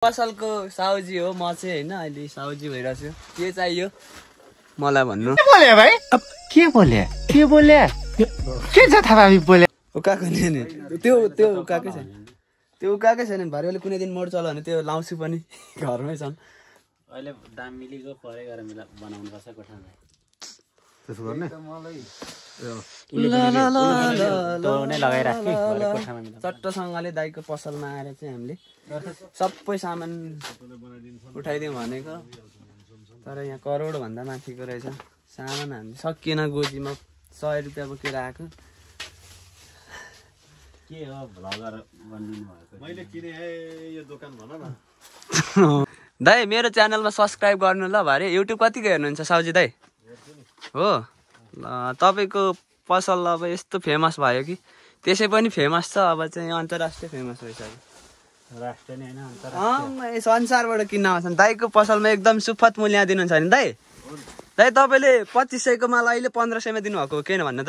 पसलको साउजी हो म चाहिँ हैन अहिले साउजी भइराछु के चाहियो मलाई भन्नु के बोले भाइ के बोले के छ थाहा बोले उकाको नि त्यो उकाकै छैन त्यो उकाकै छैन भरे कुनै दिन मोड चल्यो भने त्यो लाउँछु पनि घरमै छन् अहिले दाम मिलेको परे गरेर बनाउनु पर्छ कोठामा त्यसो गर्ने चट्टसँगले दाइको पसलमा आएर चाहिँ हामीले सबै सामान उठाइदिउँ भनेको तर यहाँ करोड भन्दा माथिको रहेछ सामान हामी सकिएन गोजीमा 100 रुपियाँ बोकेर आएको के हो भ्लगर बनिदिनु भएको मैले किने यो दोकान भन न दाइ मेरो च्यानलमा सब्स्क्राइब गर्नु ल भरे युट्युब कतिको हेर्नुहुन्छ साउजी दाइ हो तपाईको पसल अब यस्तो फेमस भयो कि त्यसै पनि फेमस छ अब चाहिँ अन्तर्राष्ट्रिय फेमस भइसक्यो राष्ट्रिय नै हैन अन्तर्राष्ट्रिय संसारबाट किन्न आउँछन् दाइको पसलमा एकदम सुपथ मूल्य दिनुहुन्छ नि दाइ तपाईले 2500 को माल अहिले 1500 मा दिनुभएको किन भन्नु त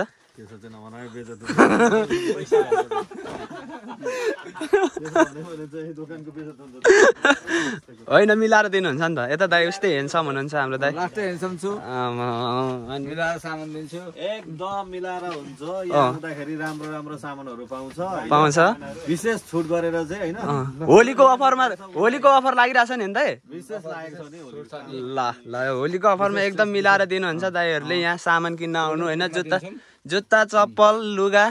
होइन मिलाएर दिनुहुन्छ नि त यता दाइ उस्तै हेन्सम हुनुहुन्छ हाम्रो दाइ लास्टै हेन्सम छु अनि मिलाएर सामान दिन्छु एकदम मिलाएर हुन्छ यहाँ आउँदाखेरि राम्रो सामानहरु पाउँछ विशेष छुट गरेर चाहिँ हैन होलीको अफर लागिरहेछ नि दाइ विशेष लागेको छ नि ल होलीको अफरमा एकदम मिलाएर दिनुहुन्छ दाइहरुले यहाँ सामान किन्न आउनु हैन जुत्ता चप्पल लुगा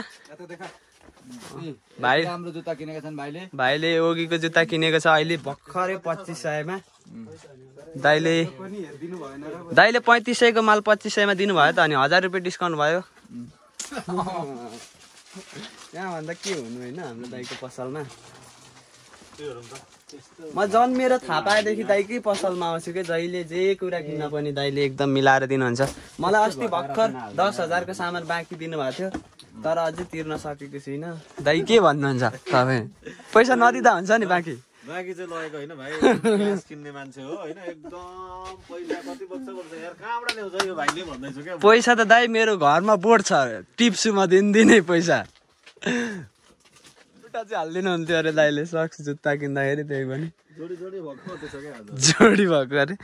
भाइ राम्रो जुत्ता किनेका छन् भाइले ओगीको जुत्ता किनेको छ अहिले भर्खरै 2500 मा दाइले 3500 को माल 2500 मा दिनु भयो त अनि 1000 रुपैयाँ डिस्काउन्ट भयो यहाँ भन्दा के हुनु हैन हाम्रो दाइको पसलमा म जन्मेर थाहा पाएदेखि दाइकै पसलमा आउँछु के जहिले जे कुरा किन्न पनि दाइले एकदम मिलाएर दिनुहुन्छ मलाई अस्ति भर्खर 10,000 को सामान बाँकी दिनुभएको थियो तर अझै तिर्न सकेको छैन दाइ के भन्नुहुन्छ तपाईँ पैसा नदिँदा हुन्छ नि बाँकी चाहिँ लगेको हैन भाइ ग्यास किन्ने मान्छे हो हैन एकदम पैसा कति बक्स यार कहाँबाट ल्याउँछ यो भाइले भन्दैछु के पैसा त दाइ मेरो घरमा बोर्ड छ टिप्सु म दिनै पैसा जुत्ता चाहिँ हाल्दिनु हुन्थ्यो अरे दाइले सक्स जुत्ता किन्दाखेरि त्यही पनि जोडी भएको त्यसो के आज जोडी भएको अरे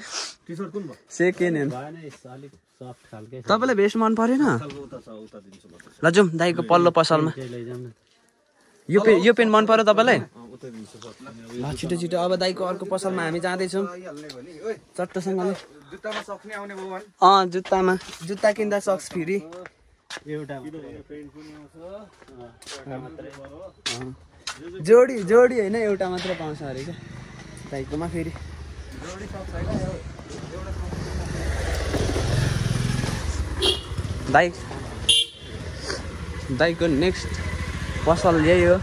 टी-शर्ट कुन भयो सेकेन्ड ह्यान्ड भएन यस्तो अलिक सफ्ट खालके तपाईलाई भेस्ट मन परेन उता दिन्छु म ल जाउँ दाइको पल्लो पसलमा लैजाउँ न यो पेन मन पर्यो तपाईलाई उता दिन्छु ल छिटो अब दाइको अर्को पसलमा हामी जाँदैछौँ चट्टसँगले जुत्तामा सक्ने आउने भयो भने जुत्ता किन्दा सक्स फ्री एउटा जोडी हैन एउटा मात्र पाउँछ अरे क्या दाइकोमा फेरि दाइको नेक्स्ट पसल यही हो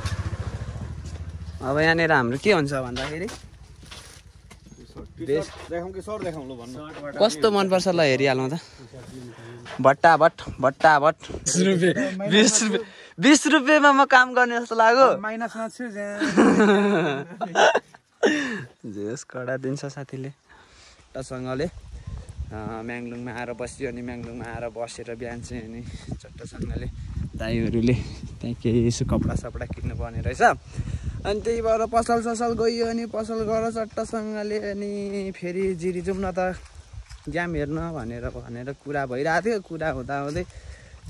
अब यहाँनिर हाम्रो के हुन्छ भन्दाखेरि देखाउँ कि सर्ट देखाउँ ल भन्नु कस्तो मनपर्छ ल हेरिहालौँ त भट्टाभट 20 रुपियाँमा म काम गर्ने जस्तो लाग्यो माइनसमा छु जेस कडा दिन्छ साथीले टसँगले म्याङलुङमा आएर बस्यो अनि म्याङलुङमा आएर बसेर बिहान चाहिँ अनि चट्टसँगले दाइहरूले त्यहाँ केही यसो कपडा सपडा किन्नु पर्ने रहेछ अनि त्यही भएर पसल गयो अनि पसल गर चट्टसँगले अनि फेरि जिरी जाउँ न त ग्याम हेर्न भनेर कुरा भइरहेको थियो कुरा हुँदै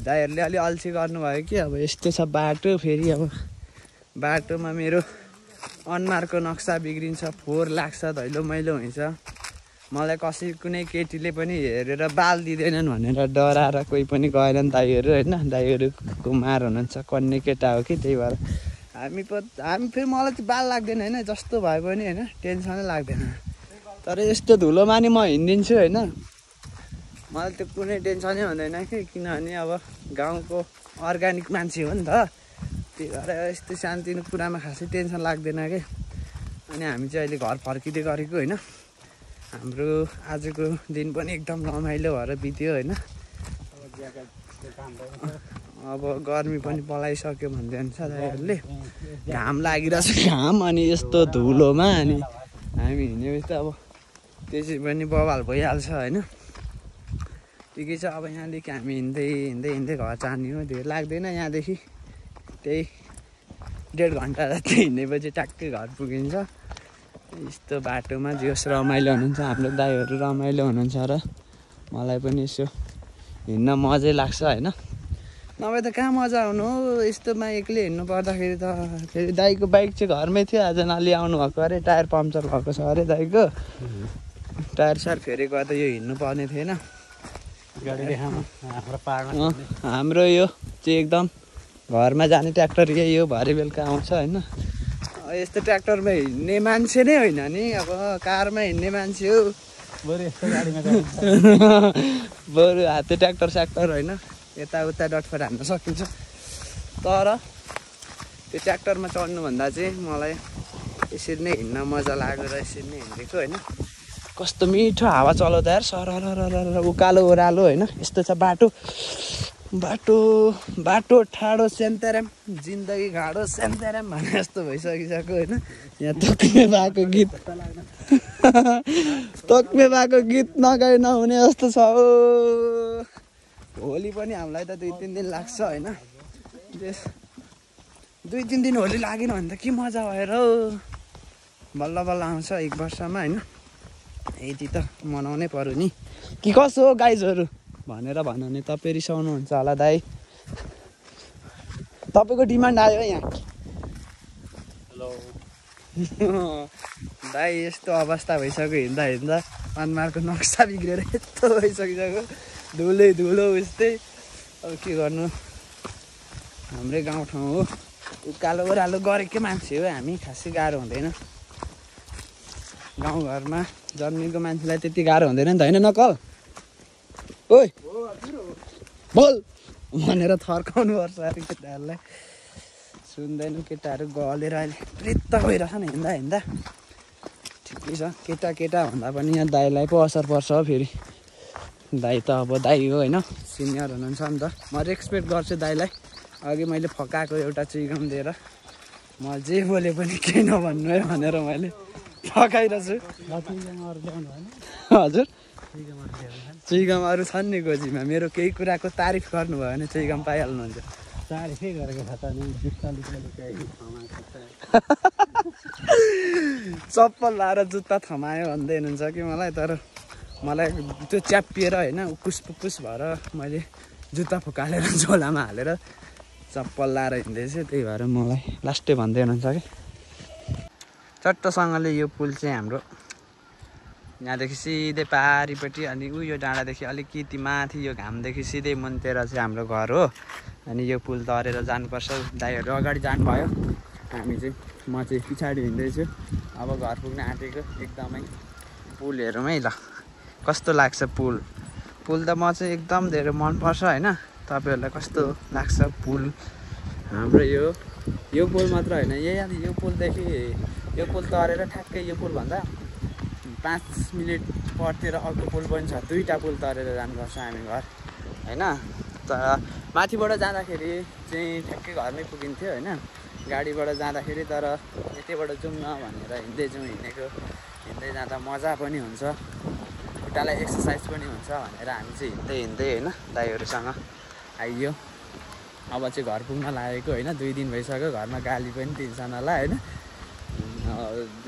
दाइहरूले अलि अल्छी गर्नुभयो कि अब यस्तो छ बाटो फेरि अब बाटोमा मेरो अनुहारको नक्सा बिग्रिन्छ फोहोर लाग्छ दैलो मैलो हुन्छ मलाई कुनै केटीले पनि हेरेर बाल दिँदैनन् भनेर डराएर कोही पनि गएनन् दाइहरू होइन दाइहरू कुमार हुनुहुन्छ कन्ने केटा हो कि त्यही भएर हामी फेरि मलाई चाहिँ बाल लाग्दैन होइन जस्तो भए पनि होइन टेन्सनै लाग्दैन तर यस्तो धुलोमा नि म हिँडिदिन्छु होइन मलाई त्यो कुनै टेन्सनै हुँदैन कि किनभने अब गाउँको अर्ग्यानिक मान्छे हो नि त त्यही भएर यस्तो सानोतिनो कुरामा खासै टेन्सन लाग्दैन कि अनि हामी चाहिँ अहिले घर फर्किँदै गरेको होइन हाम्रो आजको दिन पनि एकदम रमाइलो भएर बित्यो होइन अब गर्मी पनि पलाइसक्यो भन्दै हुन्छ दाइहरूले घाम लागिरहेछ घाम अनि यस्तो धुलोमा अनि हामी हिँडेपछि त अब त्यसै पनि बवाल भइहाल्छ होइन ठिकै छ अब यहाँदेखि हामी हिँड्दै घर जाने हो धेरै लाग्दैन यहाँदेखि त्यही 1.5 घन्टा जति हिँडेपछि ट्याक्कै घर पुगिन्छ यस्तो बाटोमा जोस् रमाइलो हुनुहुन्छ हाम्रो दाइहरू रमाइलो हुनुहुन्छ र मलाई पनि यसो हिँड्न मजै लाग्छ होइन नभए त कहाँ मजा आउनु हो यस्तोमा एक्लै हिँड्नु पर्दाखेरि त फेरि दाइको बाइक चाहिँ घरमै थियो आज नल्याउनु भएको अरे टायर पम्चर भएको छ अरे दाइको टायर सार फेरेको त यो हिँड्नु पर्ने थिएन हाम्रो यो चाहिँ एकदम घरमा जाने ट्र्याक्टर यही हो भरे बेलुका आउँछ होइन यस्तो ट्र्याक्टरमा हिँड्ने मान्छे नै होइन नि अब कारमा हिँड्ने मान्छे हो बरु हाते ट्र्याक्टर स्याक्टर होइन यताउता डटफट हान्न सकिन्छ तर त्यो ट्र्याक्टरमा चढ्नुभन्दा चाहिँ मलाई यसरी नै हिँड्न मजा लाग्यो र यसरी नै हिँडेको होइन कस्तो मिठो हावा चलाउँदा यार सरर उकालो ओह्रालो होइन यस्तो छ बाटो बाटो बाटो ठाडो सेन्तेरेम जिन्दगी घाडो सेन्तेरेम भने जस्तो भइसकिसक्यो होइन यहाँ तोक्मे भएको गीत नगाइ नहुने जस्तो छ हो होली पनि हामीलाई त 2-3 दिन लाग्छ होइन 2-3 दिन होली लागेन भने त के मजा भएर हो बल्ल बल्ल आउँछ 1 वर्षमा होइन यति त मनाउनै पर्यो नि कि कसो हो गाइजहरू भनेर भन्यो भने तपाईँ रिसाउनुहुन्छ होला दाइ तपाईँको डिमान्ड आयो है यहाँ हेलो दाइ यस्तो अवस्था भइसक्यो हिँड्दा हिँड्दा अनुहारको नक्सा बिग्रेर यस्तो भइसकिसक्यो धुलो यस्तै अब के गर्नु हाम्रै गाउँठाउँ हो उकालो ओह्रालो गरेकै मान्छे हो हामी खासै गाह्रो हुँदैन गाउँघरमा जन्मेको मान्छेलाई त्यति गाह्रो हुँदैन नि त होइन नकल ओइ बोल भनेर थर्काउनु पर्छ अरे केटाहरूलाई सुन्दैन केटाहरू गलेर अहिले प्रेत भइरहेछ नि हिँड्दा ठिकै छ केटा भन्दा पनि यहाँ दाइलाई पो असर पर्छ हो फेरि दाइ त अब दाइ हो होइन सिनियर हुनुहुन्छ नि त म रेस्पेक्ट गर्छु दाइलाई अघि मैले फकाएको एउटा चुइगम दिएर म जे बोले पनि केही नभन्नु है भनेर मैले फकाइरहेछु हजुर चुइगमहरू छन् नि गोजीमा मेरो केही कुराको तारिफ गर्नुभयो भने चुइगम पाइहाल्नुहुन्छ तारिफै गरेको छ त नि चप्पल लाएर जुत्ता थमायो भन्दै हुनुहुन्छ कि मलाई तर मलाई त्यो च्यापिएर होइन उकुस पुकुस भएर मैले जुत्ता फुकालेर झोलामा हालेर चप्पल लाएर हिँड्दैछु त्यही भएर मलाई लास्टै भन्दै हुनुहुन्छ कि चट्टसँगले यो पुल चाहिँ हाम्रो यहाँदेखि सिधै पारिपट्टि अनि यो डाँडादेखि अलिकति माथि यो घामदेखि सिधै मुन्तेर चाहिँ हाम्रो घर हो अनि यो पुल तरेर जानुपर्छ दाइहरू अगाडि जानुभयो हामी चाहिँ म चाहिँ पछाडि हिँड्दैछु अब घर पुग्न आँटेको एकदमै पुल हेरौँ है ल कस्तो लाग्छ पुल त म चाहिँ एकदम धेरै मनपर्छ होइन तपाईँहरूलाई कस्तो लाग्छ पुल हाम्रो यो पुल मात्र होइन यो पुलदेखि यो पुल तरेर ठ्याक्कै यो पुलभन्दा 5 मिनट परतिर अर्को पुल पनि छ 2टा पुल तरेर जानुपर्छ हामी घर होइन तर माथिबाट जाँदाखेरि चाहिँ ठ्याक्कै घरमै पुगिन्थ्यो होइन गाडीबाट जाँदाखेरि तर यतैबाट जाउँ न भनेर हिँड्दै हिँड्दै जाँदा मजा पनि हुन्छ खुट्टालाई एक्सर्साइज पनि हुन्छ भनेर हामी चाहिँ हिँड्दै होइन दाइहरूसँग आइयो अब चाहिँ घर पुग्न लागेको होइन 2 दिन भइसक्यो घरमा गाली पनि दिन्छन् होला होइन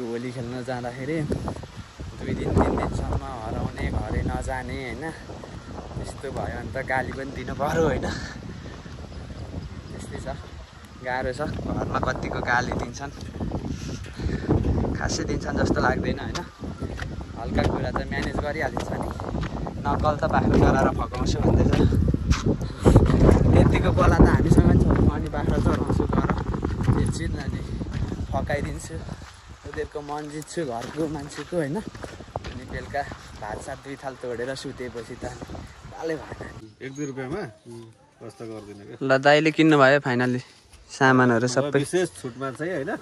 होली खेल्न जाँदाखेरि 2 दिन 3 दिनसम्म हराउने घरै नजाने होइन त्यस्तो भयो भने त गाली पनि दिनु पर्यो होइन त्यस्तै छ गाह्रो छ घरमा कतिको गाली दिन्छन् खासै दिन्छन् जस्तो लाग्दैन होइन हल्का कुरा त म्यानेज गरिहालिन्छ नि नकल त बाख्रा चराएर फकाउँछु भन्दैछ यतिको बोला त हामीसँग छ अनि बाख्रा चढाउँछु गर हेर्छु नि फकाइदिन्छु उनीहरूको मन जित्छु घरको मान्छेको होइन अनि बेलुका भात सात 2 थाल तोडेर सुतेपछि त पालै भएन 1-2 रुपियाँमा कस्तो गर्दैन के ल दाइले किन्नु भयो फाइनली सामानहरू सबै विशेष छुटमा चाहिँ होइन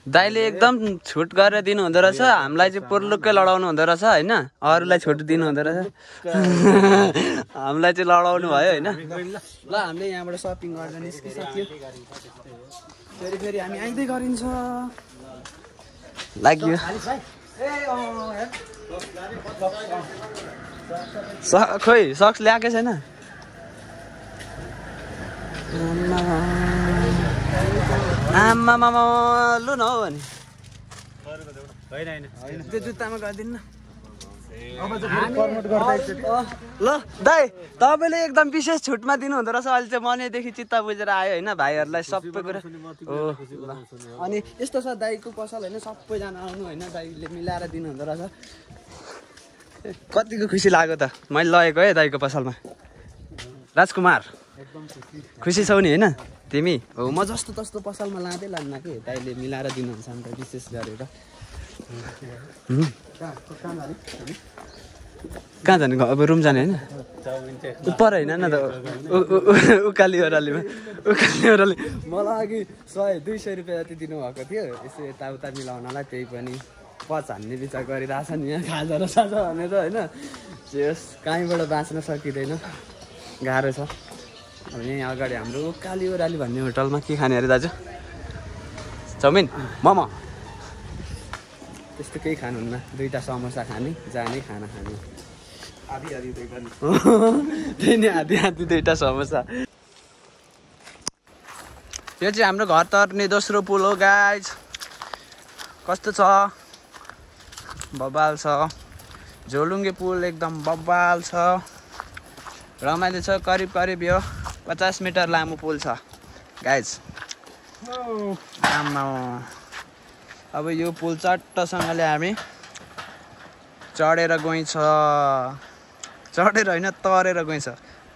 दाइले एकदम छुट गरेर दिनु हुँदो रहेछ हामीलाई चाहिँ पुर्लुक्कै लडाउनु हुँदो रहेछ होइन अरूलाई छुट दिनु हुँदो रहेछ हामीलाई चाहिँ लडाउनु भयो होइन ल हामीले यहाँबाट सपिङ गरेर निस्किसक्यो फेरि हामी आइँदै गरिन्छ लाग्यो खोइ सक्स ल्याएकै छैन आमामा लु न हौ भने त्यो जुत्तामा गरिदिनु न अब चाहिँ प्रमोट गर्दै एकचोटि ल दाइ तपाईँले एकदम विशेष छुटमा दिनु हुँदो रहेछ अहिले चाहिँ मनैदेखि चित्त बुझेर आयो होइन भाइहरूलाई सबै कुरा हो अनि यस्तो छ दाइको पसल होइन सबैजना आउनु होइन दाइले मिलाएर दिनु हुँदो रहेछ कतिको खुसी लाग्यो त मैले लगेको है दाइको पसलमा राजकुमार खुसी छौ नि होइन तिमी हो म जस्तो तस्तो पसलमा लाँदै लान्न कि दाइले मिलाएर दिनुहुन्छ अन्त विशेष गरेर कहाँ जाने अब रुम जाने होइन पर होइन न त उकाली ओह्रालीमा मलाई अघि 100-200 रुपियाँ जति दिनुभएको थियो यसो यताउता मिलाउनलाई त्यही पनि पच हान्ने विचार गरिरहेछ नि यहाँ खाजा र साजा भनेर होइन यस कहीँबाट बाँच्न सकिँदैन गाह्रो छ अब यहीँ अगाडि हाम्रो उकाली ओह्राली भन्ने होटलमा के खाने अरे दाजु चाउमिन मोमो त्यस्तो केही खानुहुन्न 2टा समोसा खाने जाने खाना खाने त्यही नि आधी 2टा समोसा यो चाहिँ हाम्रो घर तर्ने दोस्रो पुल हो गाइज कस्तो छ बब्बाल छ झोलुङ्गे पुल एकदम बब्बाल छ रमाइलो छ करिब यो 50 मिटर लामो पुल छ गाइज आमा अब यो पुल चट्टसँगले हामी चढेर गइन्छ चढेर होइन तरेर गइन्छ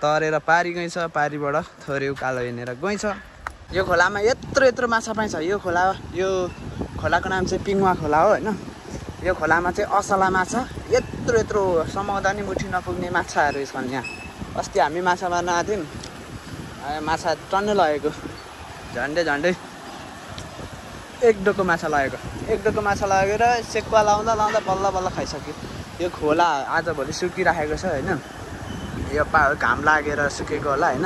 तरेर पारी गइन्छ पारीबाट थोरै उकालो हिँडेर गइन्छ यो खोलामा यत्रो माछा पाइन्छ यो खोलाको नाम चाहिँ पिङवा खोला हो होइन यो खोलामा चाहिँ असला माछा यत्रो समाउँदा नि मुठी नपुग्ने माछाहरू छन् यहाँ अस्ति हामी माछा मार्न आएको थियौँ माछा टन्नै लगेको झन्डै एक डोको माछा लगेर सेकुवा लाउँदा बल्ल खाइसक्यो यो खोला आजभोलि सुकिराखेको छ होइन यो घाम लागेर सुकेको होला होइन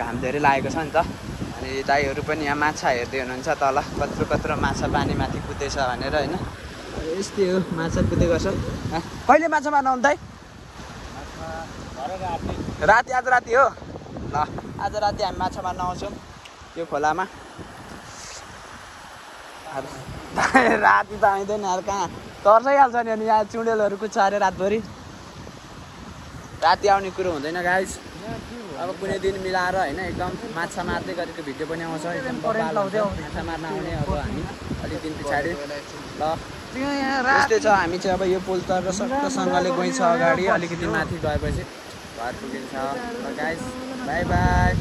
घाम धेरै लागेको छ नि त अनि दाइहरू पनि यहाँ माछा हेर्दै हुनुहुन्छ तल कत्रो माछा पानीमाथि कुदेछ भनेर होइन यस्तै हो माछा कुदेको छ कहिले माछा मार्न आउनु दाइ आज राति हो ल आज राति हामी माछा मार्न आउँछौँ यो खोलामा राति त आइँदैन यार कहाँ तर्साइहाल्छ नि अनि यहाँ चुडेलहरू कुद्छ अरे रातभरि राति आउने कुरो हुँदैन गाइस अब कुनै दिन मिलाएर होइन एकदम माछा मार्दै गरेको भिडियो पनि आउँछ एकदम माछा मार्न आउने अब हामी अलिक दिन पछाडि ल यस्तै छ हामी चाहिँ अब यो पुल तर सक्टोसँगले गइन्छ अगाडि अलिकति माथि गएपछि घर पुगिन्छ ल गाइस बाई